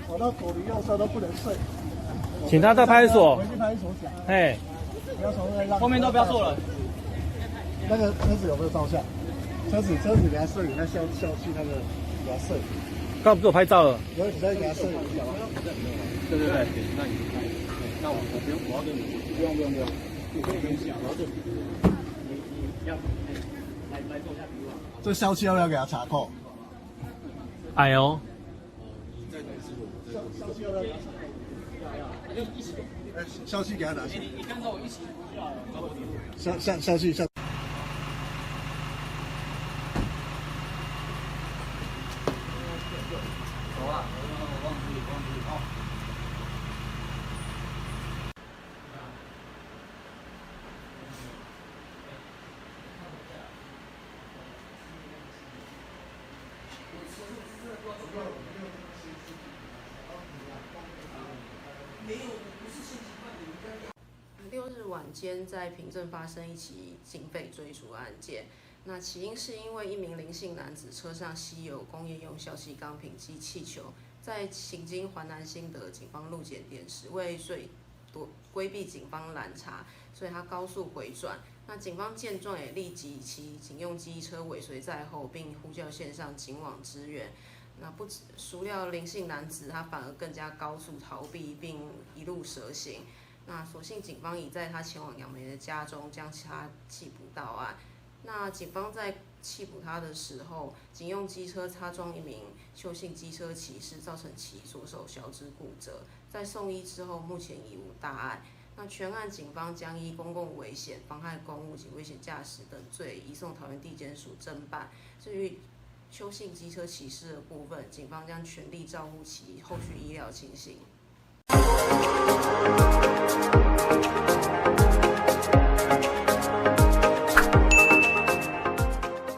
跑到左邻右舍都不能睡。请他到派出所。回去派出所讲。哎，不要从那让。后面都不要坐了。那个车子有没有照相？车子给他摄影，那校区那个给他摄影。刚不是我拍照了？有你再给他摄影一下吗？对，那你拍。那我不用，我要跟你。不用，你可以跟讲，我要跟你。你要来做一下笔录。这校区要不要给他查扣？哎呦，校区要不要给他查扣？哎，校区给他拿去。你跟着我一起就好了。校区。走啊！我忘记哦。6日晚间，在平镇发生一起警匪追逐案件。那起因是因为一名林姓男子车上吸有工业用硝气钢瓶及气球，在行经环南新德警方路检点时，为规避警方拦查，所以他高速回转。那警方见状也立即骑警用机车尾随在后，并呼叫线上警网支援。那孰料林姓男子他反而更加高速逃避，并一路蛇行。那所幸警方已在他前往杨梅的家中将他缉捕到案。那警方在缉捕他的时候，警用机车擦撞一名邱姓机车骑士，造成其左手小指骨折。在送医之后，目前已无大碍。那全案警方将依公共危险、妨害公务及危险驾驶等罪移送桃园地检署侦办。至于邱姓机车骑士的部分，警方将全力照顾其后续医疗情形。